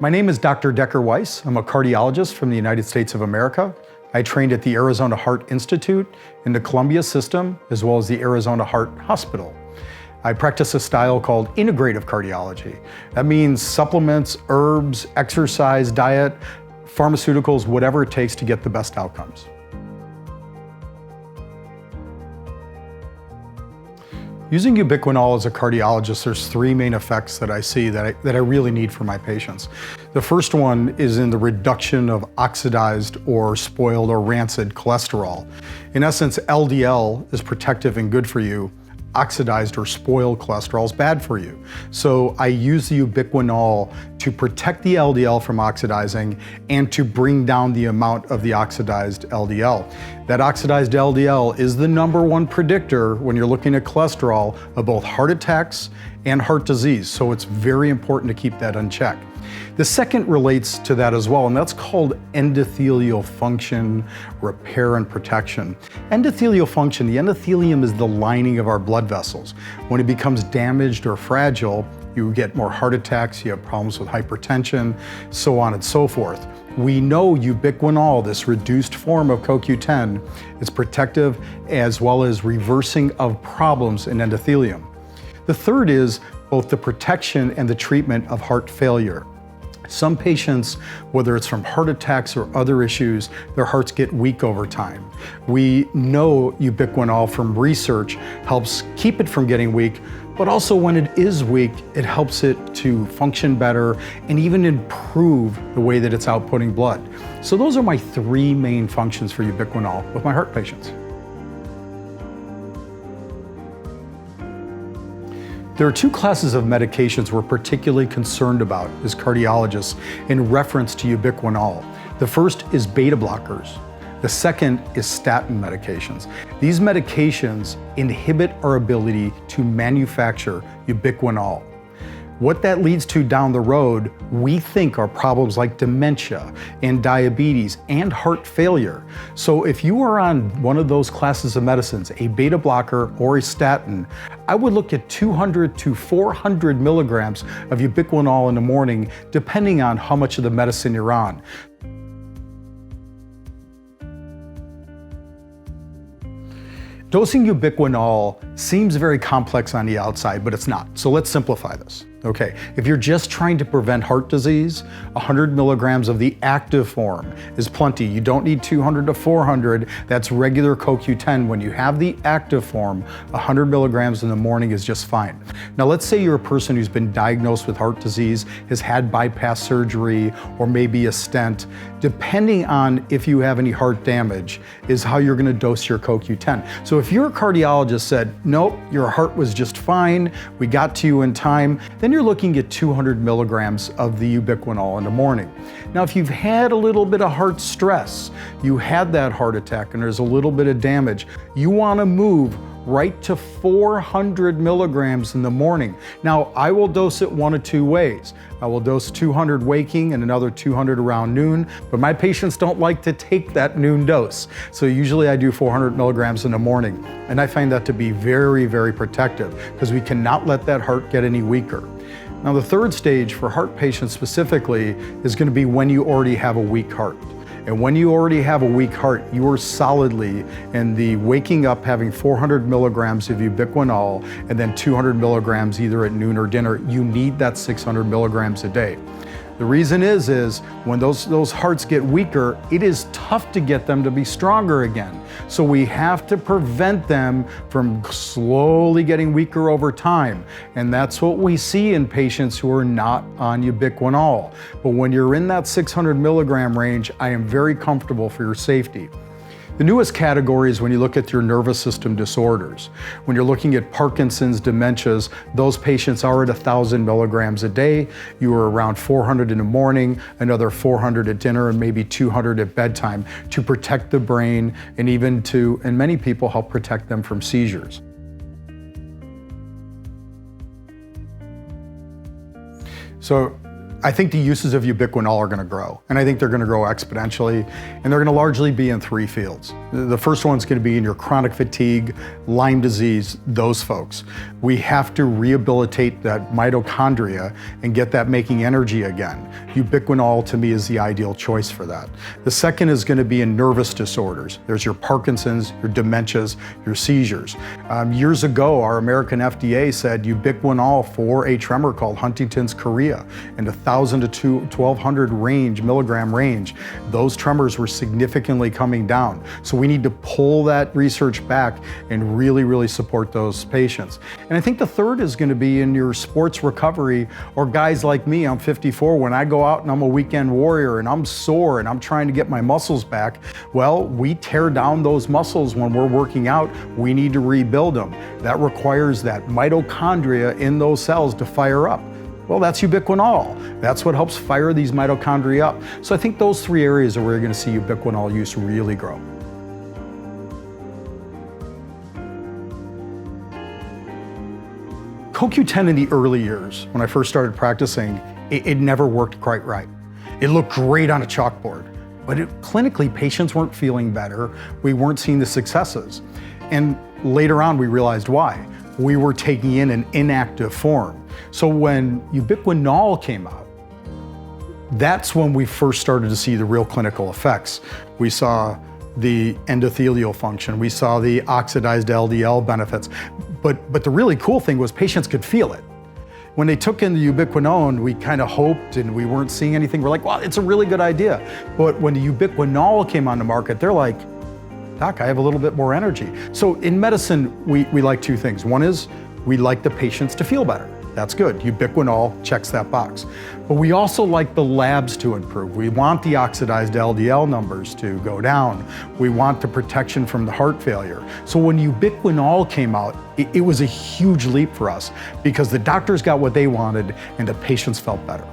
My name is Dr. Weiss. I'm a cardiologist from the United States of America. I trained at the Arizona Heart Institute in the Columbia system, as well as the Arizona Heart Hospital. I practice a style called integrative cardiology. That means supplements, herbs, exercise, diet, pharmaceuticals, whatever it takes to get the best outcomes. Using ubiquinol as a cardiologist, there's three main effects that I see that I really need for my patients. The first one is in the reduction of oxidized or spoiled or rancid cholesterol. In essence, LDL is protective and good for you. Oxidized or spoiled cholesterol is bad for you. So I use the ubiquinol to protect the LDL from oxidizing and to bring down the amount of the oxidized LDL. That oxidized LDL is the #1 predictor when you're looking at cholesterol of both heart attacks and heart disease. So it's very important to keep that unchecked. The second relates to that as well, and that's called endothelial function, repair, and protection. Endothelial function, the endothelium is the lining of our blood vessels. When it becomes damaged or fragile, you get more heart attacks, you have problems with hypertension, so on and so forth. We know ubiquinol, this reduced form of CoQ10, is protective as well as reversing of problems in endothelium. The third is both the protection and the treatment of heart failure. Some patients, whether it's from heart attacks or other issues, their hearts get weak over time. We know ubiquinol from research helps keep it from getting weak, but also when it is weak, it helps it to function better and even improve the way that it's outputting blood. So those are my three main functions for ubiquinol with my heart patients. There are two classes of medications we're particularly concerned about as cardiologists in reference to ubiquinol. The first is beta blockers. The second is statin medications. These medications inhibit our ability to manufacture ubiquinol. What that leads to down the road, we think, are problems like dementia and diabetes and heart failure. So if you are on one of those classes of medicines, a beta blocker or a statin, I would look at 200 to 400 milligrams of ubiquinol in the morning, depending on how much of the medicine you're on. Dosing ubiquinol seems very complex on the outside, but it's not. So let's simplify this. Okay, if you're just trying to prevent heart disease, 100 milligrams of the active form is plenty. You don't need 200 to 400. That's regular CoQ10. When you have the active form, 100 milligrams in the morning is just fine. Now, let's say you're a person who's been diagnosed with heart disease, has had bypass surgery, or maybe a stent. Depending on if you have any heart damage is how you're gonna dose your CoQ10. So if your cardiologist said, nope, your heart was just fine, we got to you in time, then you're looking at 200 milligrams of the ubiquinol in the morning. Now, if you've had a little bit of heart stress, you had that heart attack and there's a little bit of damage, you wanna move right to 400 milligrams in the morning. Now, I will dose it one of two ways. I will dose 200 waking and another 200 around noon, but my patients don't like to take that noon dose. So usually I do 400 milligrams in the morning. And I find that to be very, very protective because we cannot let that heart get any weaker. Now, the third stage for heart patients specifically is going to be when you already have a weak heart. And when you already have a weak heart, you are solidly in the waking up having 400 milligrams of ubiquinol and then 200 milligrams either at noon or dinner. You need that 600 milligrams a day. The reason is when those hearts get weaker, it is tough to get them to be stronger again. So we have to prevent them from slowly getting weaker over time. And that's what we see in patients who are not on ubiquinol. But when you're in that 600 milligram range, I am very comfortable for your safety. The newest category is when you look at your nervous system disorders. When you're looking at Parkinson's, dementias, those patients are at 1,000 milligrams a day. You are around 400 in the morning, another 400 at dinner, and maybe 200 at bedtime to protect the brain and even to, and many people, help protect them from seizures. So I think the uses of ubiquinol are going to grow, and I think they're going to grow exponentially, and they're going to largely be in three fields. The first one's going to be in your chronic fatigue, Lyme disease, those folks. We have to rehabilitate that mitochondria and get that making energy again. Ubiquinol, to me, is the ideal choice for that. The second is going to be in nervous disorders. There's your Parkinson's, your dementias, your seizures. Years ago, our American FDA said ubiquinol for a tremor called Huntington's chorea, and 1,000 to 1,200 milligram range, those tremors were significantly coming down. So we need to pull that research back and really, really support those patients. And I think the third is going to be in your sports recovery, or guys like me, I'm 54, when I go out and I'm a weekend warrior and I'm sore and I'm trying to get my muscles back, well, we tear down those muscles when we're working out. We need to rebuild them. That requires that mitochondria in those cells to fire up. Well, that's ubiquinol. That's what helps fire these mitochondria up. So I think those three areas are where you're going to see ubiquinol use really grow. CoQ10 in the early years, when I first started practicing, it never worked quite right. It looked great on a chalkboard, but clinically, patients weren't feeling better. We weren't seeing the successes. And later on, we realized why. We were taking in an inactive form. So when ubiquinol came out, that's when we first started to see the real clinical effects. We saw the endothelial function, we saw the oxidized LDL benefits, but the really cool thing was patients could feel it. When they took in the ubiquinone, we kind of hoped and we weren't seeing anything. We're like, well, it's a really good idea. But when the ubiquinol came on the market, they're like, Doc, I have a little bit more energy. So in medicine, we like two things. One is we like the patients to feel better. That's good. Ubiquinol checks that box. But we also like the labs to improve. We want the oxidized LDL numbers to go down. We want the protection from the heart failure. So when ubiquinol came out, it was a huge leap for us because the doctors got what they wanted and the patients felt better.